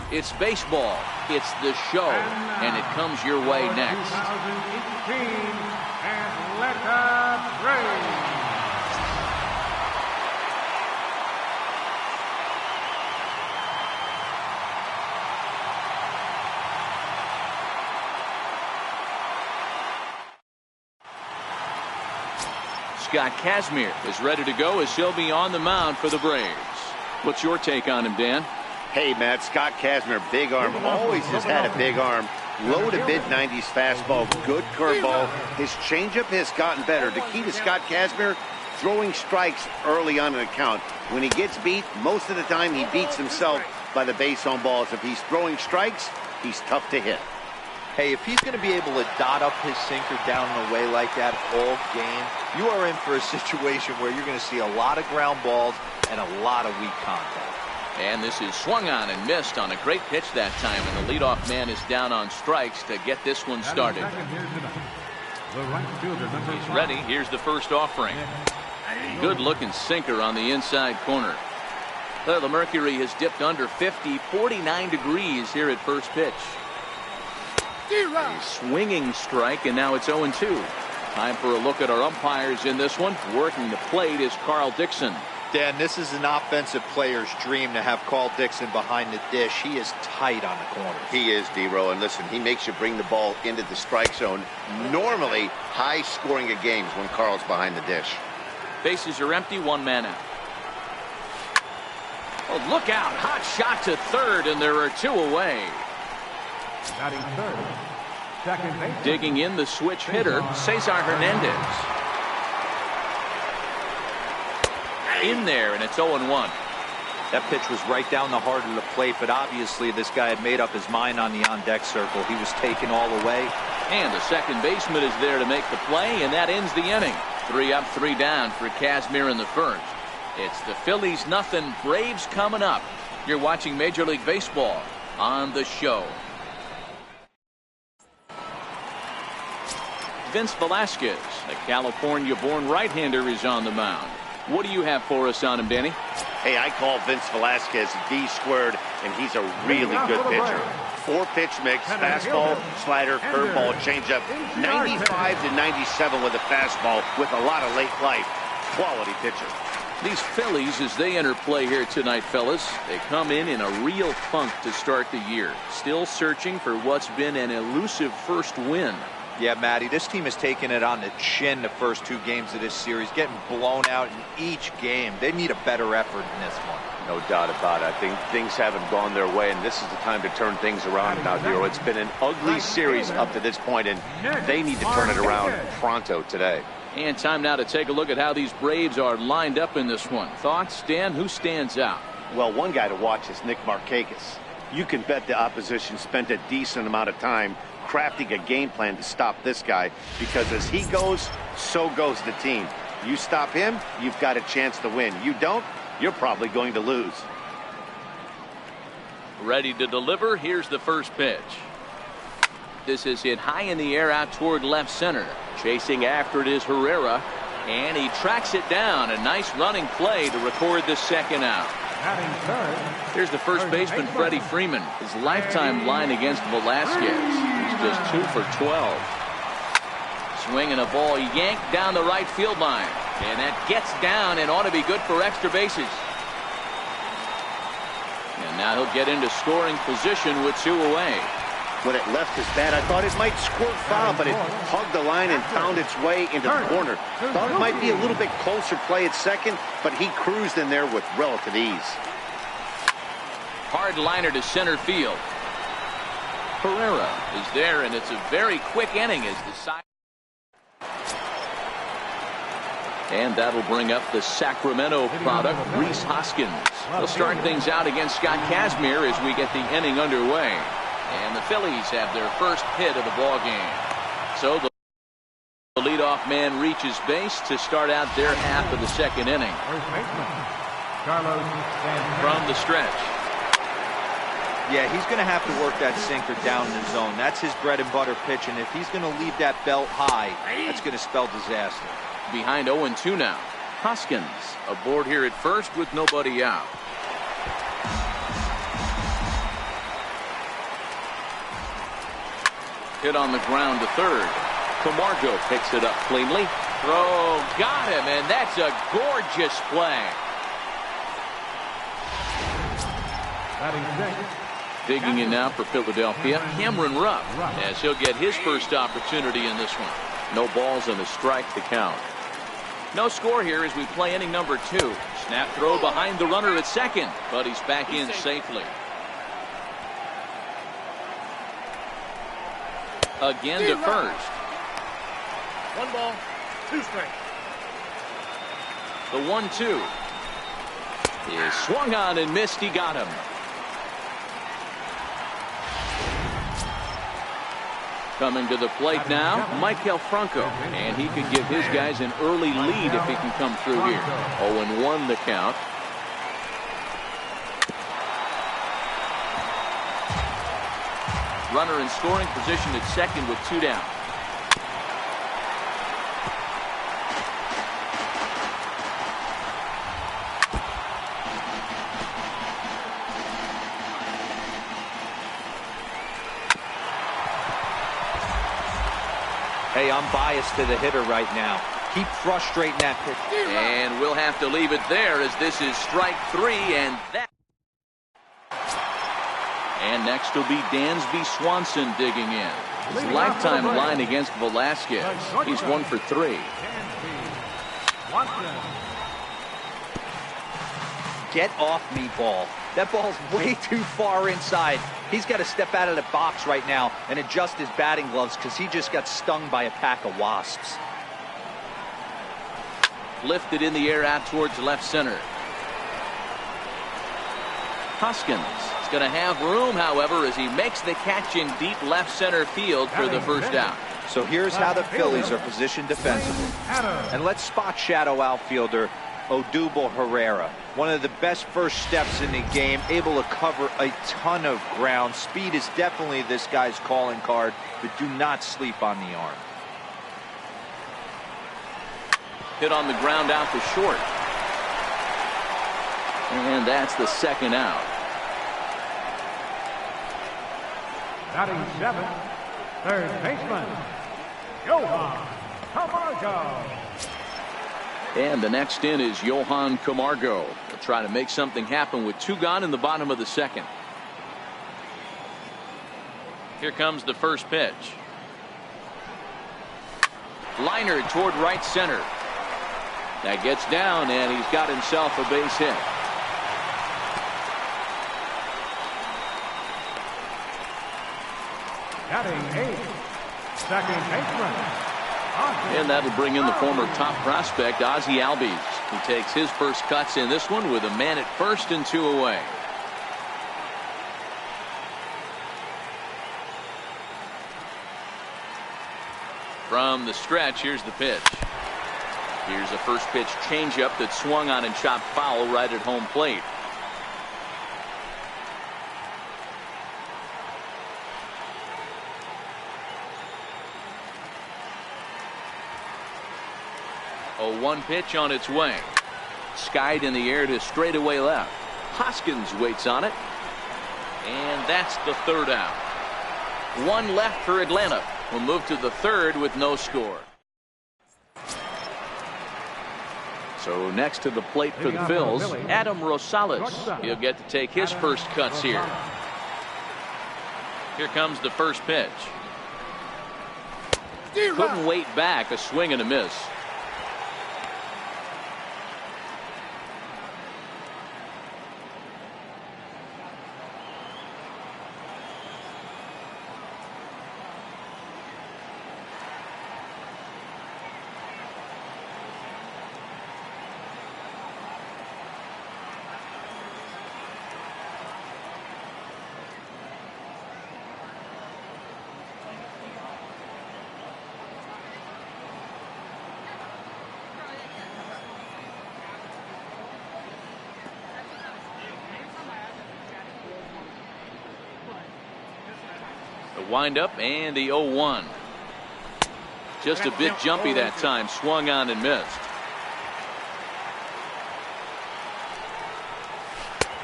It's baseball. It's the show. And it comes your way next. 2018 Atlanta Braves. Scott Kazmir is ready to go as he'll be on the mound for the Braves. What's your take on him, Dan? Hey, Matt, Scott Kazmir, big arm, always has had a big arm. Low to mid-90s fastball, good curveball. His changeup has gotten better. The key to Scott Kazmir, throwing strikes early on in the count. When he gets beat, most of the time he beats himself by the base on balls. If he's throwing strikes, he's tough to hit. Hey, if he's going to be able to dot up his sinker down and away like that all game, you are in for a situation where you're going to see a lot of ground balls and a lot of weak contact. And this is swung on and missed on a great pitch that time, and the leadoff man is down on strikes to get this one started. He's ready. Here's the first offering. Good looking sinker on the inside corner. Well, the mercury has dipped under 50, 49 degrees here at first pitch. A swinging strike, and now it's 0-2. Time for a look at our umpires in this one. Working the plate is Carl Dixon. Dan, this is an offensive player's dream to have Carl Dixon behind the dish. He is tight on the corners. He is, D-Row, and listen, he makes you bring the ball into the strike zone. Normally, high scoring of games when Carl's behind the dish. Bases are empty, one man out. Oh, look out. Hot shot to third, and there are two away. Batting third. Second base. Digging in the switch hitter, Cesar Hernandez. In there, and it's 0-1. That pitch was right down the heart of the plate, but obviously this guy had made up his mind on the on-deck circle. He was taken all the way. And the second baseman is there to make the play, and that ends the inning. 3 up, 3 down for Kazmir in the first. It's the Phillies nothing, Braves coming up. You're watching Major League Baseball on the show. Vince Velasquez, a California-born right-hander, is on the mound. What do you have for us on him, Danny? Hey, I call Vince Velasquez V squared, and he's a really good pitcher. 4-pitch mix, fastball, slider, curveball, changeup. 95 to 97 with a fastball with a lot of late life. Quality pitcher. These Phillies, as they enter play here tonight, fellas, they come in a real funk to start the year. Still searching for what's been an elusive first win. Yeah, Matty, this team has taken it on the chin the first 2 games of this series, getting blown out in each game. They need a better effort in this one. No doubt about it. I think things haven't gone their way, and this is the time to turn things around now, Hero. It's been an ugly series up to this point, and they need to turn it around pronto today. And time now to take a look at how these Braves are lined up in this one. Thoughts, Dan? Who stands out? Well, one guy to watch is Nick Markakis. You can bet the opposition spent a decent amount of time crafting a game plan to stop this guy, because as he goes, so goes the team. You stop him, you've got a chance to win. You don't, you're probably going to lose. Ready to deliver. Here's the first pitch. This is hit high in the air out toward left center. Chasing after it is Herrera, and he tracks it down. A nice running play to record the second out. Here's the first baseman, Freddie Freeman. His lifetime line against Velasquez. He's just 2 for 12. Swinging a ball yanked down the right field line. And that gets down and ought to be good for extra bases. And now he'll get into scoring position with 2 away. When it left his bat, I thought it might squirt foul, but it hugged the line and found its way into the corner. Thought it might be a little bit closer play at second, but he cruised in there with relative ease. Hard liner to center field. Herrera is there, and it's a very quick inning as the side. And that'll bring up the Sacramento product, Rhys Hoskins. They'll start things out against Scott Kazmir as we get the inning underway. And the Phillies have their first hit of the ball game. So the leadoff man reaches base to start out their half of the second inning. From the stretch. Yeah, he's going to have to work that sinker down in the zone. That's his bread and butter pitch, and if he's going to leave that belt high, that's going to spell disaster. Behind 0-2 now. Hoskins aboard here at first with nobody out. Hit on the ground to third. Camargo picks it up cleanly. Throw, got him, and that's a gorgeous play. Batting sixth. Digging in now for Philadelphia, Cameron Rupp, as he'll get his first opportunity in this one. No balls and a strike to count. No score here as we play inning number 2. Snap throw behind the runner at second, but he's back in safely. Again to first. 1 ball, 2 strikes. The 1-2 is swung on and missed. He got him. Coming to the plate now, Maikel Franco, and he could give his guys an early lead if he can come through here. 0-1 the count. Runner in scoring position at second with 2 down. Hey, I'm biased to the hitter right now. Keep frustrating that pitch. And we'll have to leave it there as this is strike 3, and that. And next will be Dansby Swanson digging in. His lifetime line against Velasquez. He's 1 for 3. Get off me, ball. That ball's way too far inside. He's got to step out of the box right now and adjust his batting gloves because he just got stung by a pack of wasps. Lifted in the air out towards left center. Hoskins is going to have room, however, as he makes the catch in deep left center field for the first out. So here's how the Phillies are positioned defensively. And let's spot shadow outfielder Odubel Herrera. One of the best first steps in the game, able to cover a ton of ground. Speed is definitely this guy's calling card, but do not sleep on the arm. Hit on the ground out to short. And that's the second out. Batting 7th, third baseman, Johan Camargo. And the next in is Johan Camargo. They'll try to make something happen with 2 gone in the bottom of the second. Here comes the first pitch. Liner toward right center. That gets down, and he's got himself a base hit. Batting 8th, second baseman. And that'll bring in the former top prospect, Ozzie Albies. He takes his first cuts in this one with a man at first and 2 away. From the stretch, here's the pitch. Here's a first pitch changeup that swung on and chopped foul right at home plate. A 1 pitch on its way. Skied in the air to straightaway left. Hoskins waits on it. And that's the third out. 1 left for Atlanta. We'll move to the third with no score. So next to the plate for the Phils, Adam Rosales. He'll get to take his first cuts here. Here comes the first pitch. Couldn't wait back. A swing and a miss. Wind up and the 0-1. Just a bit jumpy that time. Swung on and missed.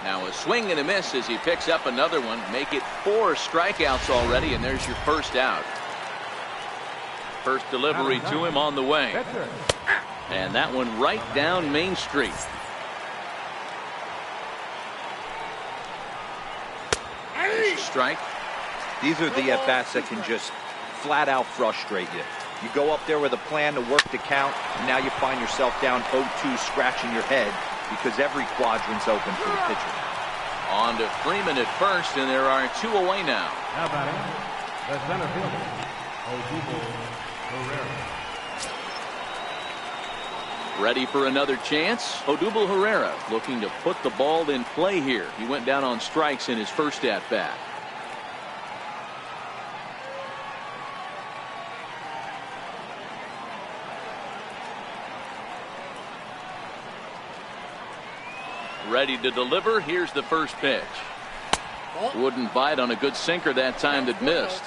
Now a swing and a miss as he picks up another one. Make it 4 strikeouts already, and there's your first out. First delivery to him on the way. And that one right down Main Street. Strike. These are the at-bats that can just flat out frustrate you. You go up there with a plan to work the count, and now you find yourself down 0-2 scratching your head because every quadrant's open for the pitcher. On to Freeman at first, and there are 2 away now. Now batting, the center fielder, Odubel Herrera. Ready for another chance. Odubel Herrera looking to put the ball in play here. He went down on strikes in his first at-bat. Ready to deliver. Here's the first pitch. Wouldn't bite on a good sinker that time that missed.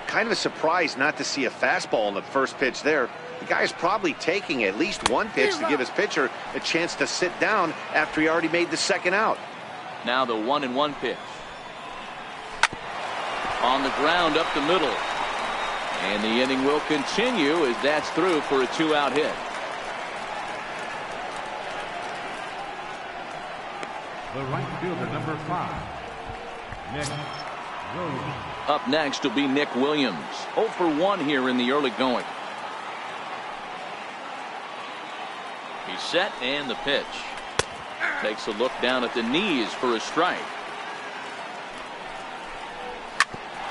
Kind of a surprise not to see a fastball on the first pitch there. The guy's probably taking at least one pitch to give his pitcher a chance to sit down after he already made the second out. Now the 1-1 pitch. On the ground up the middle. And the inning will continue as that's through for a 2-out hit. The right fielder, number 5, Nick Williams. Up next will be Nick Williams. 0 for 1 here in the early going. He's set and the pitch. Takes a look down at the knees for a strike.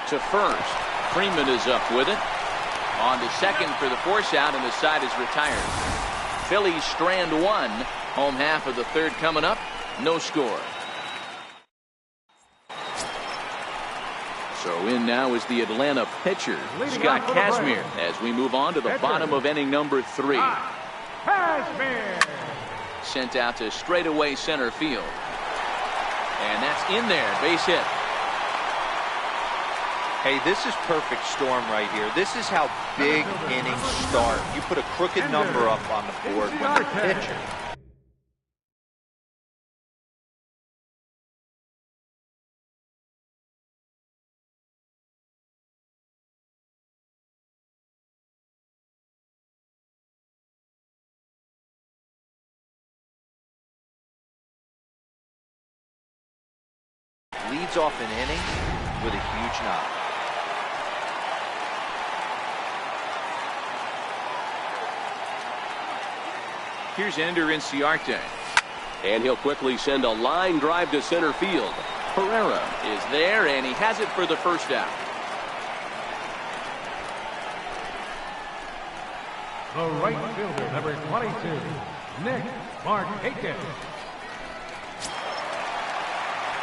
To first. Freeman is up with it. On to second for the force out, and the side is retired. Phillies strand 1. Home half of the third coming up. No score. So in now is the Atlanta pitcher, Scott Kazmir, as we move on to the bottom of inning number 3. Kazmir. Sent out to straightaway center field. And that's in there. Base hit. Hey, this is perfect storm right here. This is how big innings start. You put a crooked number up on the board when the pitcher leads off an inning with a huge knock. Here's Ender Inciarte. And he'll quickly send a line drive to center field. Herrera is there, and he has it for the first out. The right fielder, number 22, Nick Markakis.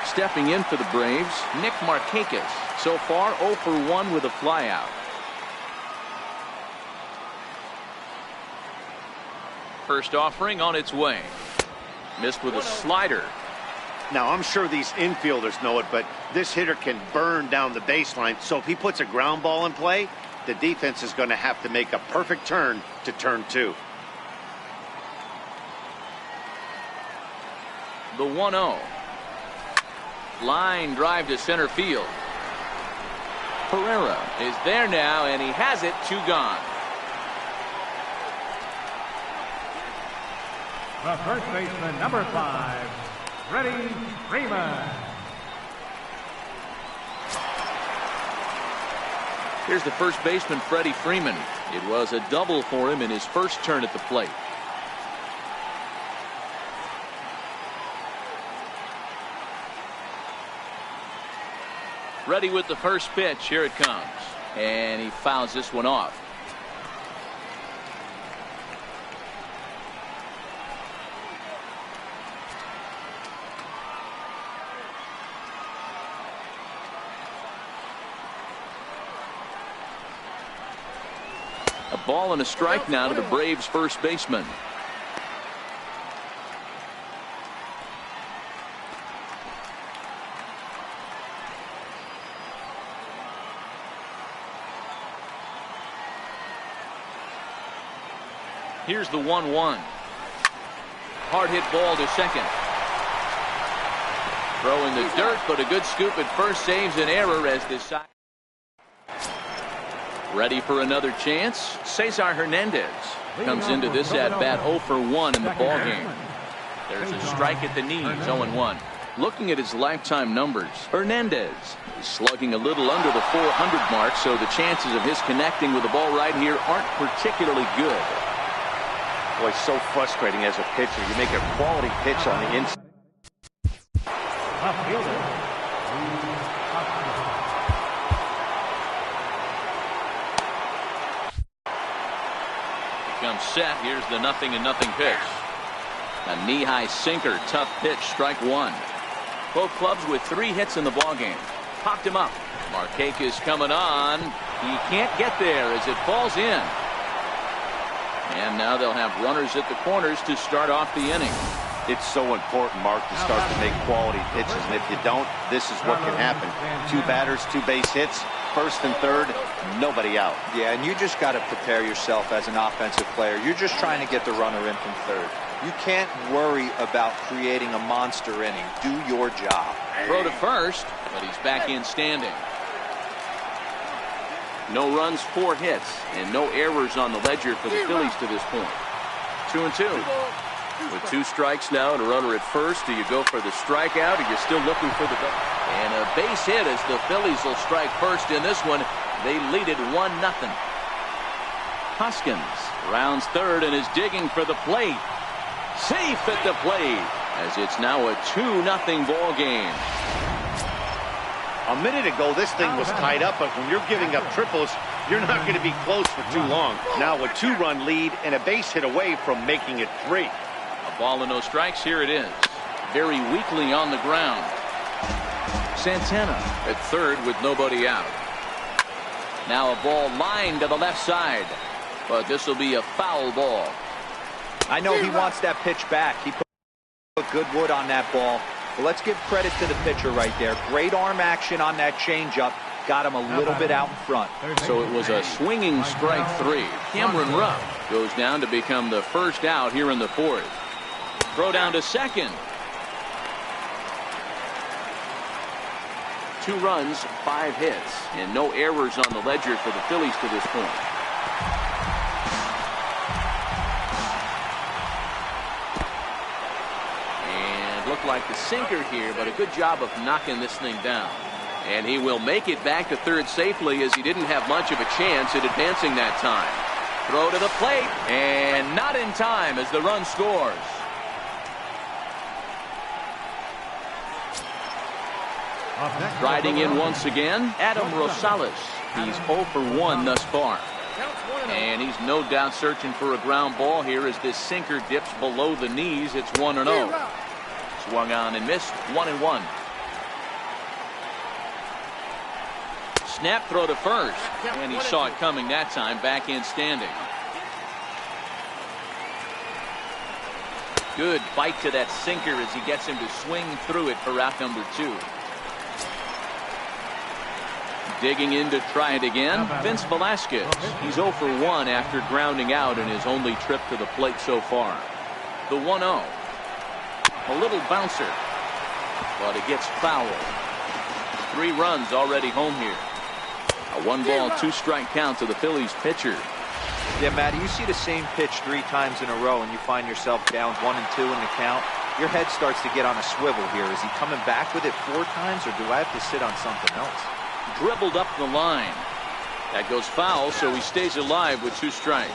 Stepping in for the Braves, Nick Markakis. So far 0 for 1 with a flyout. First offering on its way. Missed with a slider. Now, I'm sure these infielders know it, but this hitter can burn down the baseline. So if he puts a ground ball in play, the defense is going to have to make a perfect turn to turn 2. The 1-0. Line drive to center field. Herrera is there now, and he has it. 2 gone. The first baseman, number 5, Freddie Freeman. Here's the first baseman, Freddie Freeman. It was a double for him in his first turn at the plate. Ready with the first pitch. Here it comes. And he fouls this one off. A ball and a strike now to the Braves first baseman. Here's the 1-1. Hard hit ball to second. Throw in the dirt, but a good scoop at first saves an error as this side. Ready for another chance? Cesar Hernandez comes into this at bat 0 for 1 in the ball game. There's a strike at the knees, 0-1. Looking at his lifetime numbers, Hernandez is slugging a little under the 400 mark, so the chances of his connecting with the ball right here aren't particularly good. Boy, so frustrating as a pitcher. You make a quality pitch on the inside. Becomes set. Here's the 0-0 pitch. A knee-high sinker, tough pitch, strike one. Both clubs with 3 hits in the ballgame. Popped him up. Markakis coming on. He can't get there as it falls in. And now they'll have runners at the corners to start off the inning. It's so important, Mark, to start to make quality pitches, and if you don't, this is what can happen. 2 batters, 2 base hits, first and third, nobody out. Yeah, and you just got to prepare yourself as an offensive player. You're just trying to get the runner in from third. You can't worry about creating a monster inning. Do your job. Throw to first, but he's back in standing. No runs, 4 hits, and no errors on the ledger for the Phillies to this point. 2-2. With 2 strikes now and a runner at first, do you go for the strikeout, or are you still looking for the double? And a base hit as the Phillies will strike first in this one. They lead it 1-0. Hoskins rounds third and is digging for the plate. Safe at the plate, as it's now a 2-0 ball game. A minute ago, this thing was tied up, but when you're giving up triples, you're not going to be close for too long. Now a 2-run lead and a base hit away from making it 3. A ball and no strikes. Here it is. Very weakly on the ground. Santana at third with nobody out. Now a ball lined to the left side, but this will be a foul ball. I know he wants that pitch back. He put good wood on that ball. But let's give credit to the pitcher right there. Great arm action on that changeup. Got him a little bit out in front. So it was a swinging strike 3. Cameron Rupp goes down to become the first out here in the 4th. Throw down to second. 2 runs, 5 hits, and no errors on the ledger for the Phillies to this point. Looked like the sinker here, but a good job of knocking this thing down. And he will make it back to third safely, as he didn't have much of a chance at advancing that time. Throw to the plate, and not in time as the run scores. Riding in once again, Adam Rosales. He's 0 for 1 thus far. And he's no doubt searching for a ground ball here as this sinker dips below the knees. It's 1-0. Swung on and missed. 1-1. Snap throw to first, and he saw it coming that time. Back in standing. Good bite to that sinker as he gets him to swing through it for out number 2. Digging in to try it again, Vince Velasquez. He's 0 for 1 after grounding out in his only trip to the plate so far. The 1-0. A little bouncer, but it gets fouled. 3 runs already home here. A 1-ball, 2-strike count to the Phillies pitcher. Yeah, Matty, you see the same pitch 3 times in a row and you find yourself down 1 and 2 in the count. Your head starts to get on a swivel here. Is he coming back with it 4 times, or do I have to sit on something else? Dribbled up the line. That goes foul, so he stays alive with 2 strikes.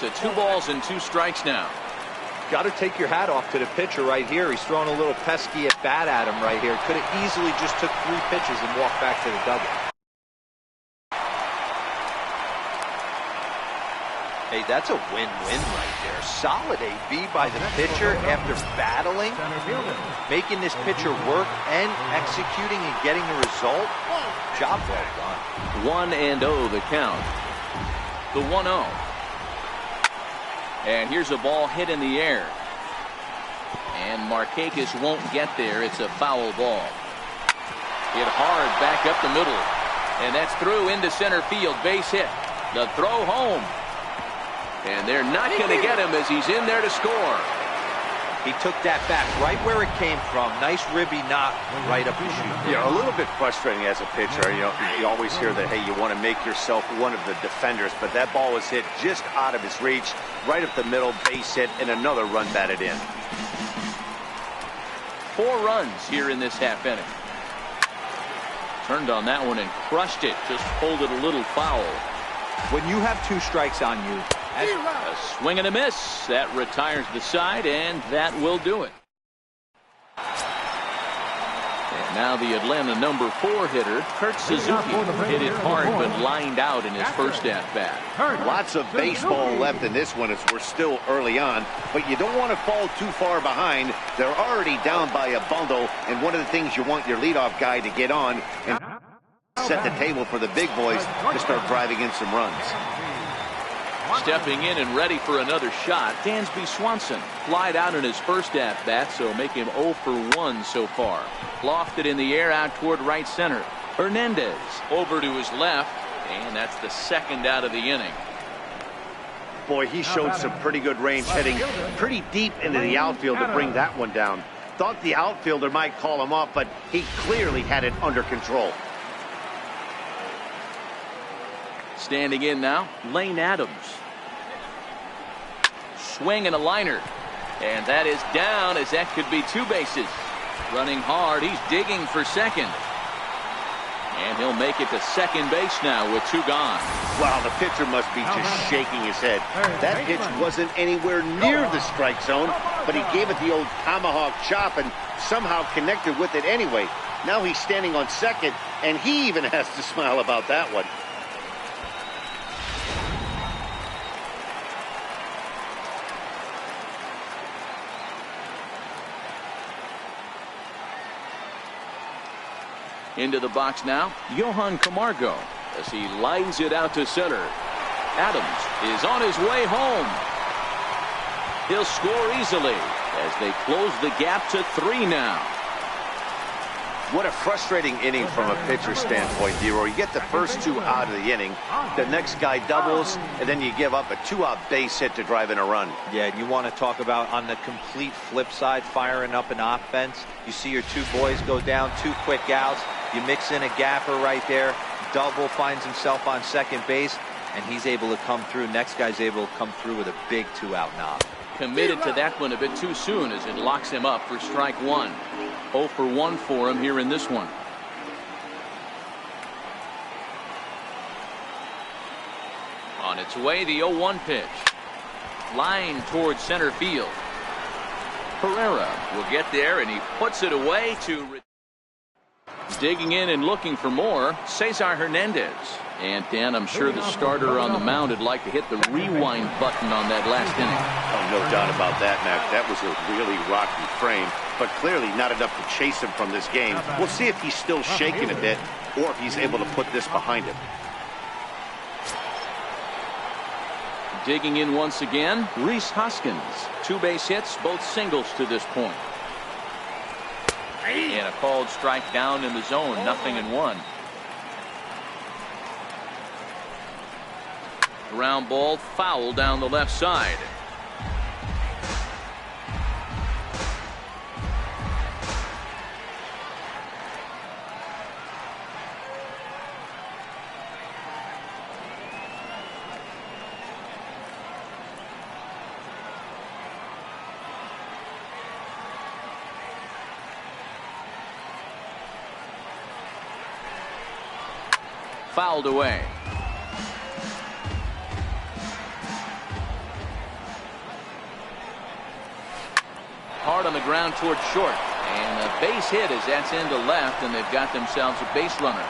So 2 balls and 2 strikes now. Got to take your hat off to the pitcher right here. He's throwing a little pesky at bat at him right here. Could have easily just took 3 pitches and walked back to the dugout. Hey, that's a win-win right there. Solid AB by the pitcher after battling, making this pitcher work and executing and getting the result. Job well done. 1-0 the count. The 1-0. And here's a ball hit in the air. And Markakis won't get there. It's a foul ball. Hit hard back up the middle. And that's through into center field. Base hit. The throw home. And they're not going to get him as he's in there to score. He took that back right where it came from. Nice ribby knock right up the chute. Yeah, a little bit frustrating as a pitcher. You always hear that, hey, you want to make yourself one of the defenders, but that ball was hit just out of his reach, right up the middle, base hit, and another run batted in. 4 runs here in this half inning. Turned on that one and crushed it. Just pulled it a little foul. When you have 2 strikes on you, a swing and a miss. That retires the side, and that will do it. And now the Atlanta number 4 hitter, Kurt Suzuki, hit it hard but lined out in his first at-bat. Lots of baseball left in this one as we're still early on, but you don't want to fall too far behind. They're already down by a bundle, and one of the things you want your leadoff guy to get on and set the table for the big boys to start driving in some runs. Stepping in and ready for another shot, Dansby Swanson flied out in his first at-bat, so make him 0 for 1 so far. Lofted in the air out toward right center. Hernandez over to his left, and that's the second out of the inning. Boy, he showed some pretty good range, heading pretty deep into the outfield to bring that one down. Thought the outfielder might call him off, but he clearly had it under control. Standing in now, Lane Adams. Swing and a liner. And that is down, as that could be 2 bases. Running hard, he's digging for second. And he'll make it to second base now with 2 gone. Wow, the pitcher must be just shaking his head. That pitch wasn't anywhere near the strike zone, but he gave it the old tomahawk chop and somehow connected with it anyway. Now he's standing on second, and he even has to smile about that one. Into the box now, Johan Camargo, as he lines it out to center. Adams is on his way home. He'll score easily as they close the gap to 3 now. What a frustrating inning from a pitcher standpoint, Dero. You get the first 2 out of the inning, the next guy doubles, and then you give up a 2-out base hit to drive in a run. Yeah, and you want to talk about on the complete flip side, firing up an offense. You see your 2 boys go down, 2 quick outs. You mix in a gapper right there. Double finds himself on second base, and he's able to come through. Next guy's able to come through with a big 2-out knock. Committed to that one a bit too soon as it locks him up for strike 1. 0 for 1 for him here in this one. On its way, the 0-1 pitch. Line towards center field. Herrera will get there, and he puts it away to... Digging in and looking for more, Cesar Hernandez. And Dan, I'm sure the starter on the mound would like to hit the rewind button on that last inning. Oh, no doubt about that, Mac. That was a really rocky frame, but clearly not enough to chase him from this game. We'll see if he's still shaking a bit or if he's able to put this behind him. Digging in once again, Rhys Hoskins. 2 base hits, both singles to this point. And a called strike down in the zone, 0-1. Ground ball foul down the left side. Fouled away. Hard on the ground toward short. And a base hit as that's into left, and they've got themselves a base runner.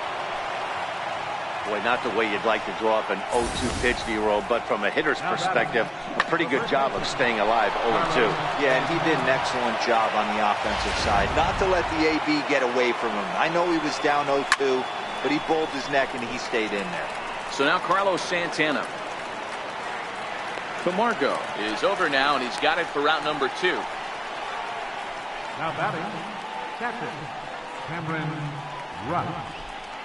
Boy, not the way you'd like to draw up an 0-2 pitch, D-Roll, but from a hitter's perspective, a pretty good job of staying alive, 0-2. Yeah, and he did an excellent job on the offensive side. Not to let the AB get away from him. I know he was down 0-2, but he bowled his neck and he stayed in there. So now Carlos Santana. Camargo is over now, and he's got it for route number 2. Now batting, captain Cameron Rush.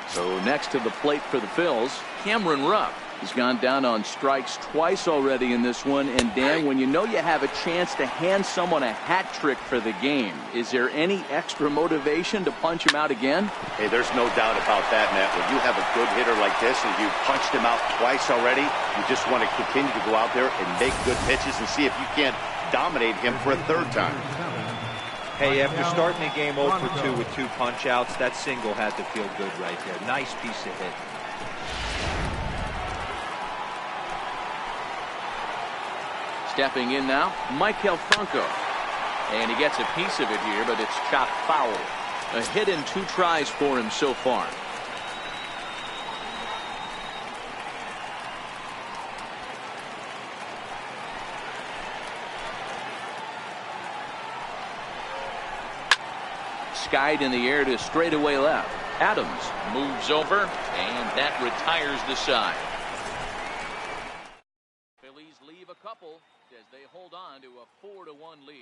So next to the plate for the Phils, Cameron Rupp. He's gone down on strikes twice already in this one. And Dan, when you know you have a chance to hand someone a hat trick for the game, is there any extra motivation to punch him out again? Hey, there's no doubt about that, Matt. When you have a good hitter like this and you've punched him out twice already, you just want to continue to go out there and make good pitches and see if you can't dominate him for a third time. Hey, after starting the game 0 for 2 with 2 punch-outs, that single had to feel good right there. Nice piece of hit. Stepping in now, Michael Franco. And he gets a piece of it here, but it's chopped foul. A hit in 2 tries for him so far. Skied in the air to straightaway left. Adams moves over, and that retires the side. Phillies leave a couple as they hold on to a 4-1 lead.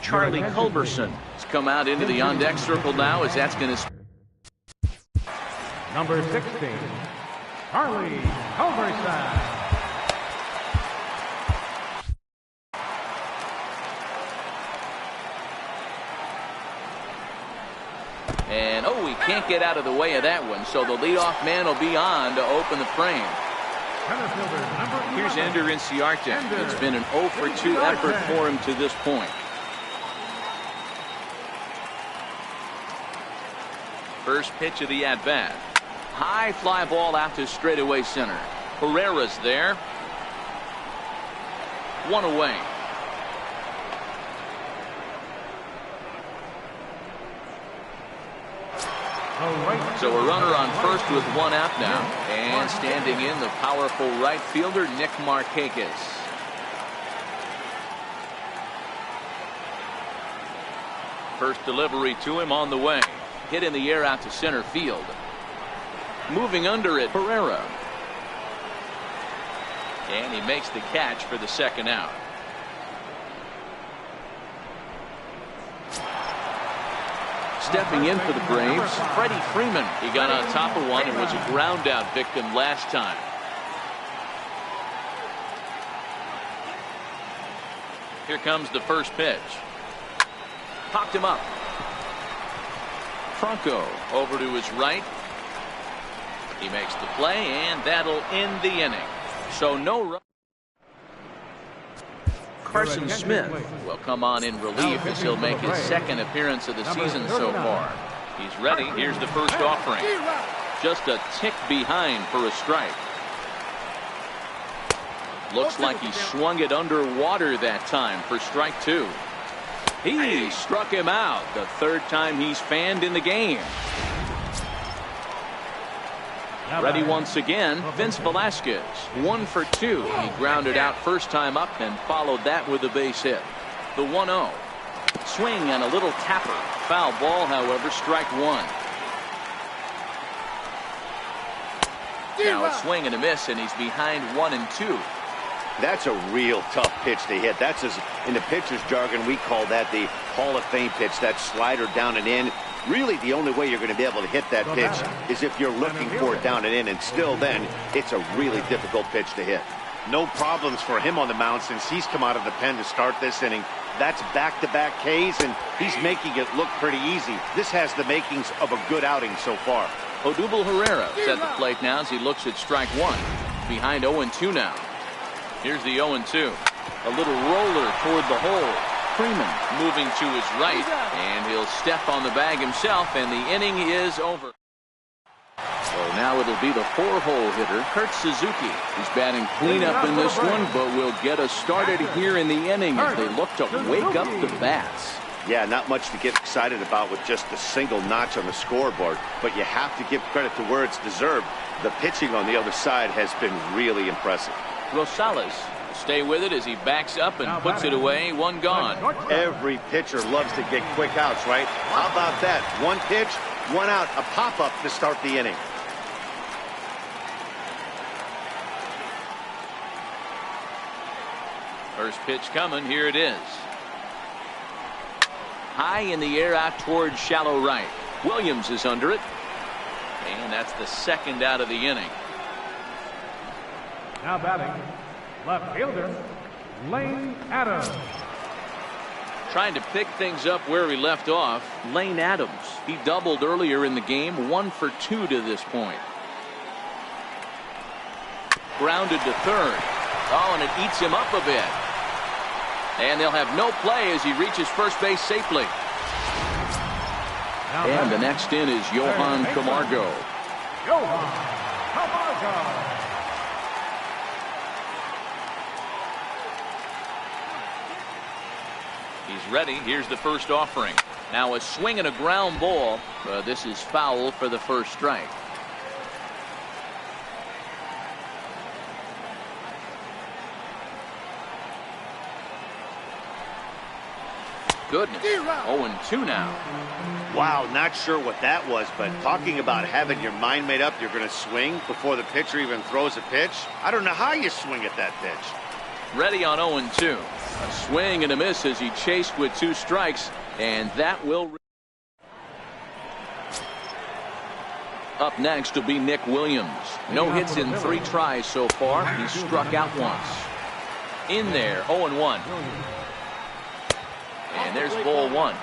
Charlie Culberson has come out into the on-deck circle now as that's going to... Number 16, Charlie Culberson. And, oh, he can't get out of the way of that one, so the leadoff man will be on to open the frame. Here's Ender Inciarte. It's been an 0 for 2 effort for him to this point. First pitch of the at-bat. High fly ball out to straightaway center. Herrera's there. 1 away. So a runner on first with 1 out now. And standing in, the powerful right fielder, Nick Markakis. First delivery to him on the way. Hit in the air out to center field. Moving under it, Herrera. And he makes the catch for the 2nd out. Stepping in for the Braves, Freddie Freeman. He got on top of one and was a ground out victim last time. Here comes the first pitch. Popped him up. Franco over to his right. He makes the play, and that'll end the inning. So no run. Carson Smith will come on in relief as he'll make his 2nd appearance of the season so far. He's ready. Here's the first offering. Just a tick behind for a strike. Looks like he swung it underwater that time for strike 2. He struck him out, the 3rd time he's fanned in the game. Ready once again, Vince Velasquez. 1 for 2. He grounded out first time up and followed that with a base hit. The 1-0. Swing and a little tapper. Foul ball, however, strike 1. Now a swing and a miss, and he's behind 1-2. That's a real tough pitch to hit. That's, as in the pitcher's jargon, we call that the Hall of Fame pitch, that slider down and in. Really, the only way you're going to be able to hit that pitch is if you're looking for it down and in, and still then, it's a really difficult pitch to hit. No problems for him on the mound since he's come out of the pen to start this inning. That's back-to-back Ks, and he's making it look pretty easy. This has the makings of a good outing so far. Odubel Herrera at the plate now as he looks at strike 1. Behind 0-2 now. Here's the 0-2. A little roller toward the hole. Freeman moving to his right, and he'll step on the bag himself, and the inning is over. So now it'll be the 4-hole hitter, Kurt Suzuki. He's batting cleanup in this one, but will get us started here in the inning as they look to wake up the bats. Yeah, not much to get excited about with just a single notch on the scoreboard, but you have to give credit to where it's deserved. The pitching on the other side has been really impressive. Rosales will stay with it as he backs up and puts it away. One gone. Every pitcher loves to get quick outs, right? How about that? One pitch, one out, a pop-up to start the inning. First pitch coming. Here it is. High in the air out towards shallow right. Williams is under it. And that's the second out of the inning. Now batting, left fielder, Lane Adams. Trying to pick things up where he left off, Lane Adams. He doubled earlier in the game, 1 for 2 to this point. Grounded to third. Oh, and it eats him up a bit. And they'll have no play as he reaches first base safely. And the next in is Johan Camargo. Johan Camargo. He's ready. Here's the first offering. Now a swing and a ground ball. This is foul for the first strike. Goodness. 0-2 now. Wow, not sure what that was, but talking about having your mind made up, you're going to swing before the pitcher even throws a pitch. I don't know how you swing at that pitch. Ready on 0-2. A swing and a miss as he chased with 2 strikes, and that will. Up next will be Nick Williams. No hits in 3 tries so far. He struck out once. In there, 0-1. And there's ball 1.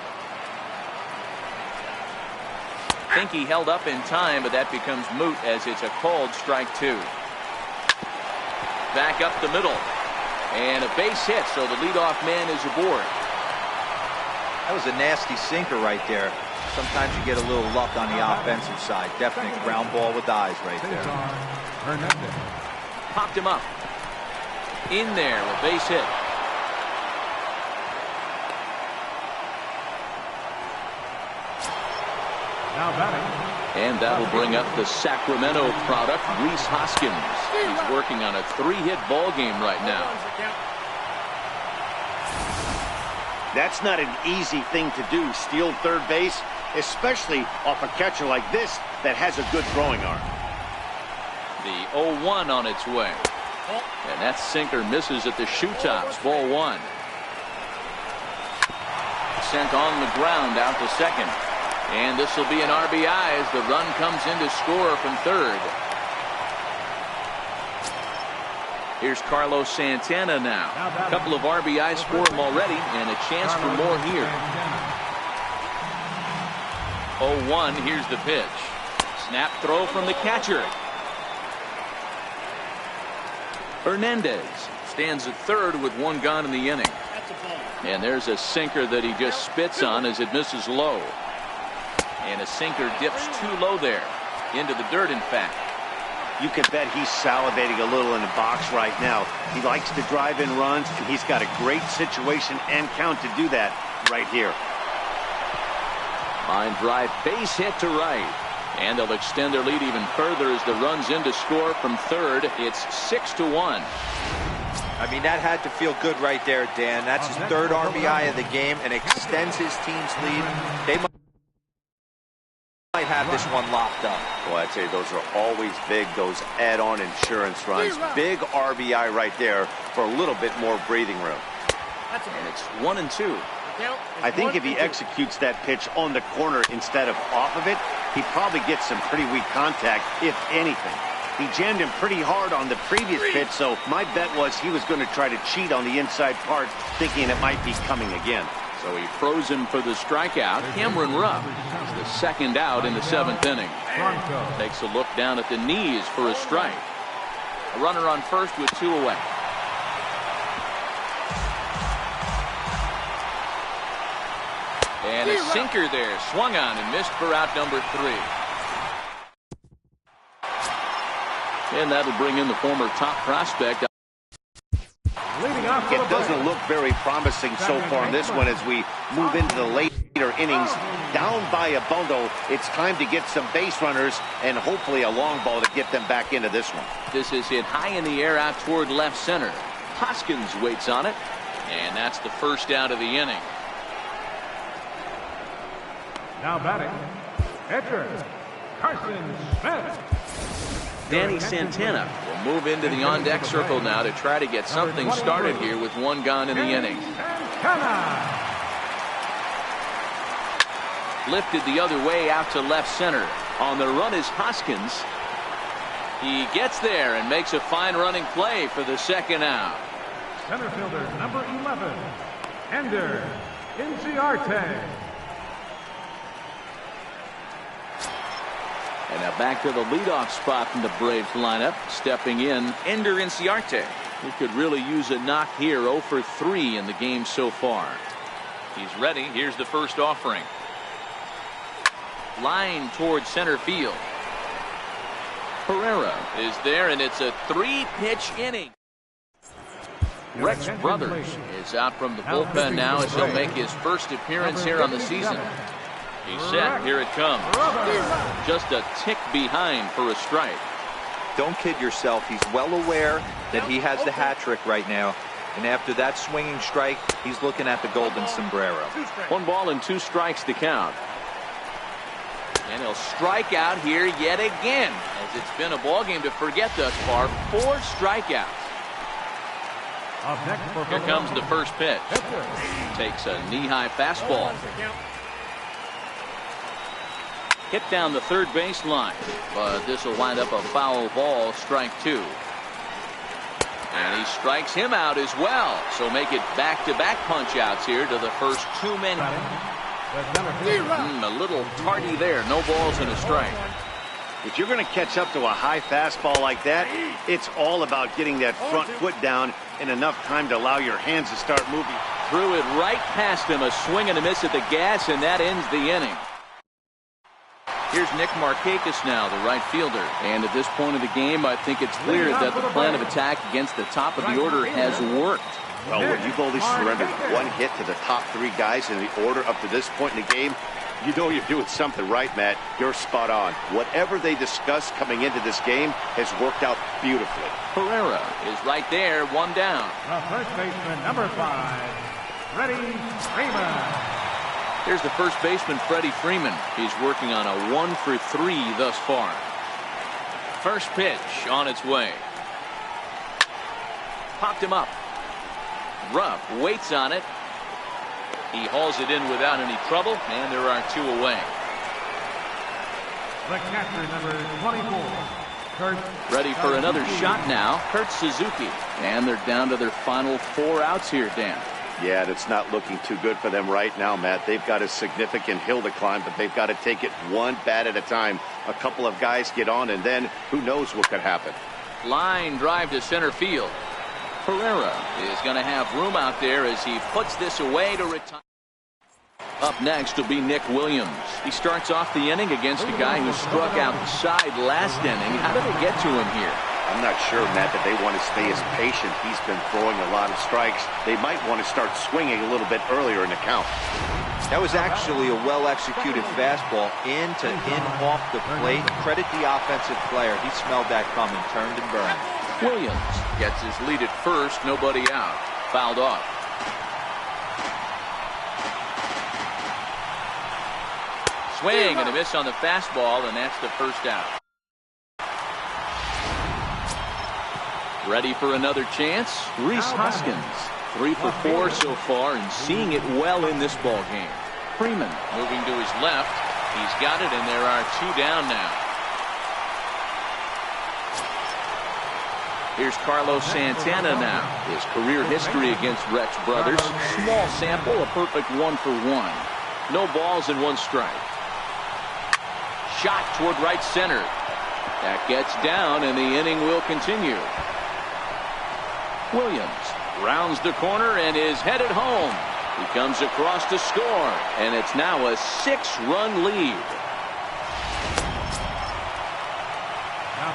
Think he held up in time, but that becomes moot as it's a called strike 2. Back up the middle. And a base hit, so the leadoff man is aboard. That was a nasty sinker right there. Sometimes you get a little luck on the offensive side. Definite ground ball with eyes right there. Popped him up. In there, a base hit. Now batting. And that'll bring up the Sacramento product, Rhys Hoskins. He's working on a 3-hit ball game right now. That's not an easy thing to do, steal third base, especially off a catcher like this that has a good throwing arm. The 0-1 on its way. And that sinker misses at the shoe tops. Ball 1. Sent on the ground out to second. And this will be an RBI as the run comes in to score from third. Here's Carlos Santana now. A couple of RBIs for him already, and a chance for more here. 0-1, here's the pitch. Snap throw from the catcher. Hernandez stands at third with 1 gone in the inning. And there's a sinker that he just spits on as it misses low. And a sinker dips too low there. Into the dirt, in fact. You can bet he's salivating a little in the box right now. He likes to drive in runs, and he's got a great situation and count to do that right here. Line drive, base hit to right. And they'll extend their lead even further as the run's in to score from third. It's 6-1. I mean, that had to feel good right there, Dan. That's his 3rd RBI of the game and extends his team's lead. They might have this one locked up. Well, I'd say those are always big, those add-on insurance runs. Big RBI right there for a little bit more breathing room. And it's 1-2. I think if he executes that pitch on the corner instead of off of it, he probably gets some pretty weak contact, if anything. He jammed him pretty hard on the previous pitch, so my bet was he was going to try to cheat on the inside part, thinking it might be coming again. So he froze him for the strikeout. Cameron Rupp is the second out in the 7th inning. Takes a look down at the knees for a strike. A runner on first with 2 away. And a sinker there, swung on and missed for out number 3. And that'll bring in the former top prospect. Leading It doesn't look very promising so far in this one as we move into the later innings. Down by a bundle, it's time to get some base runners and hopefully a long ball to get them back into this one. This is hit high in the air out toward left center. Hoskins waits on it, and that's the first out of the inning. Now batting, pitcher, Carson Smith. Danny Santana will move into the on-deck circle now to try to get something started here with one gone in the inning. Lifted the other way out to left center. On the run is Hoskins. He gets there and makes a fine running play for the second out. Center fielder number 11, Ender Inciarte. And now back to the leadoff spot in the Braves lineup. Stepping in, Ender Inciarte, who could really use a knock here. 0 for 3 in the game so far. He's ready. Here's the first offering. Line towards center field. Herrera is there, and it's a 3-pitch inning. Rex Brothers is out from the bullpen now as he'll make his first appearance here on the season. He's set. Here it comes. Just a tick behind for a strike. Don't kid yourself. He's well aware that he has the hat trick right now. And after that swinging strike, he's looking at the golden sombrero. 1 ball and 2 strikes to count. And he'll strike out here yet again, as it's been a ball game to forget thus far. 4 strikeouts. Here comes the first pitch. Takes a knee-high fastball. Hit down the third baseline, but this will wind up a foul ball, strike 2. And he strikes him out as well. So make it back-to-back punch-outs here to the first 2 men. A little tardy there. No balls and a strike. If you're going to catch up to a high fastball like that, it's all about getting that front foot down in enough time to allow your hands to start moving. Threw it right past him. A swing and a miss at the gas, and that ends the inning. Here's Nick Markakis now, the right fielder. And at this point of the game, I think it's clear that the plan of attack against the top of the order has worked. Well, when you've only surrendered 1 hit to the top 3 guys in the order up to this point in the game, you know you're doing something right, Matt. You're spot on. Whatever they discussed coming into this game has worked out beautifully. Herrera is right there, 1 down. The first baseman, number 5, Freddie Freeman. Here's the first baseman, Freddie Freeman. He's working on a 1 for 3 thus far. First pitch on its way. Popped him up. Ruff waits on it. He hauls it in without any trouble, and there are 2 away. The catcher, number 24, Kurt. Ready for another shot now, Kurt Suzuki. And they're down to their final 4 outs here, Dan. Yeah, that's not looking too good for them right now, Matt. They've got a significant hill to climb, but they've got to take it 1 bat at a time. A couple of guys get on, and then who knows what could happen. Line drive to center field. Herrera is going to have room out there as he puts this away to retire. Up next will be Nick Williams. He starts off the inning against a guy who struck outside last inning. How did they get to him here? I'm not sure, Matt, that they want to stay as patient. He's been throwing a lot of strikes. They might want to start swinging a little bit earlier in the count. That was actually a well-executed fastball in off the plate. Credit the offensive player. He smelled that coming, turned and burned. Williams gets his lead at first, nobody out. Fouled off. Swing and a miss on the fastball, and that's the first out. Ready for another chance? Rhys Hoskins, 3 for 4 so far and seeing it well in this ball game. Freeman moving to his left. He's got it, and there are 2 down now. Here's Carlos Santana now. His career history against Rex Brothers. Small sample, a perfect 1 for 1. No balls and 1 strike. Shot toward right center. That gets down, and the inning will continue. Williams rounds the corner and is headed home. He comes across to score, and it's now a 6-run lead.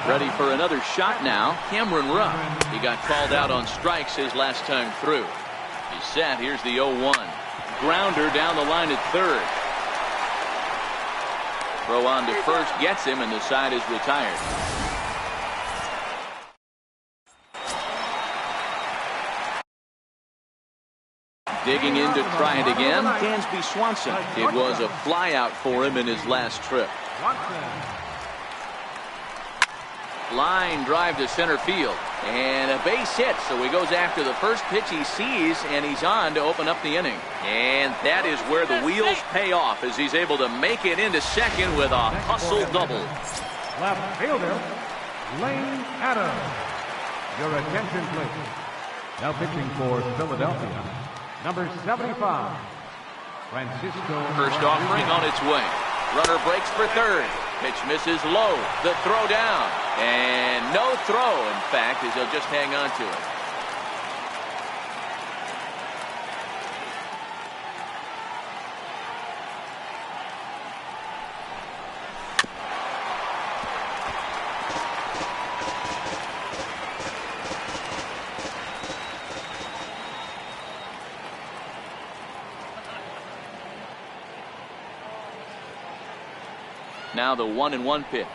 Ready for another shot now. Cameron Rupp. He got called out on strikes his last time through. He's set. Here's the 0-1. Grounder down the line at third. Throw on to first gets him, and the side is retired. Digging in to try it again, Dansby Swanson. It was a flyout for him in his last trip. Line drive to center field, and a base hit, so he goes after the first pitch he sees, and he's on to open up the inning. And that is where the wheels pay off, as he's able to make it into second with a hustle double. Left fielder, Lane Adams. Your attention, please. Now pitching for Philadelphia, number 75, Francisco. First offering on its way. Runner breaks for third. Pitch misses low. The throw down. And no throw, in fact, as he'll just hang on to it. Now the 1-1 pitch.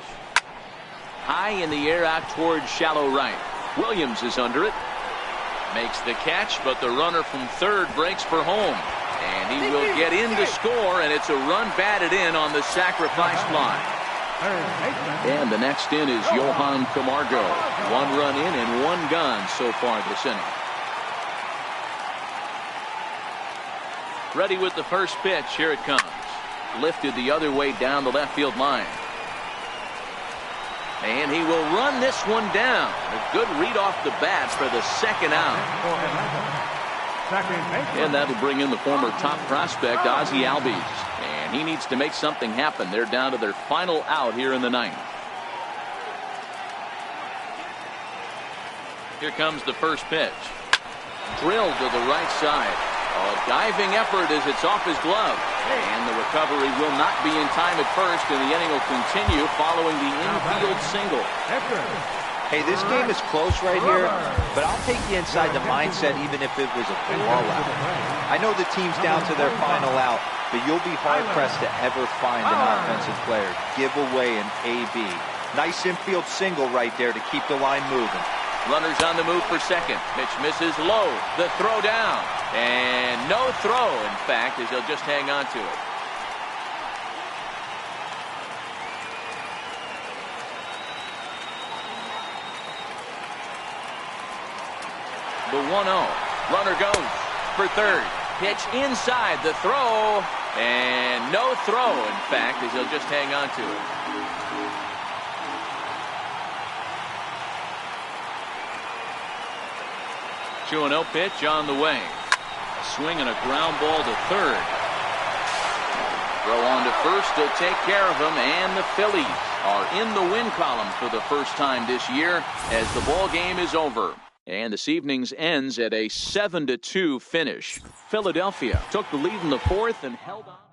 High in the air out towards shallow right. Williams is under it. Makes the catch, but the runner from third breaks for home. And he will get in to score, and it's a run batted in on the sacrifice fly. And the next in is Johan Camargo. 1 run in and 1 gone so far this inning. Ready with the first pitch. Here it comes. Lifted the other way down the left field line. And he will run this one down. A good read off the bat for the second out. And that'll bring in the former top prospect, Ozzie Albies. And he needs to make something happen. They're down to their final out here in the ninth. Here comes the first pitch. Drilled to the right side. A diving effort as it's off his glove. And the recovery will not be in time at first, and the inning will continue following the infield single. Hey, this game is close right here, but I'll take you inside the mindset even if it was a blowout. I know the team's down to their final out, but you'll be hard-pressed to ever find an offensive player give away an AB. Nice infield single right there to keep the line moving. Runners on the move for second. Pitch misses low. The throw down. And no throw, in fact, as he'll just hang on to it. The 1-0. Runner goes for third. Pitch inside. The throw. And no throw, in fact, as he'll just hang on to it. 2-0 pitch on the way. A swing and a ground ball to third. Throw on to first to take care of him, and the Phillies are in the win column for the first time this year as the ball game is over. And this evening's ends at a 7-2 finish. Philadelphia took the lead in the fourth and held on.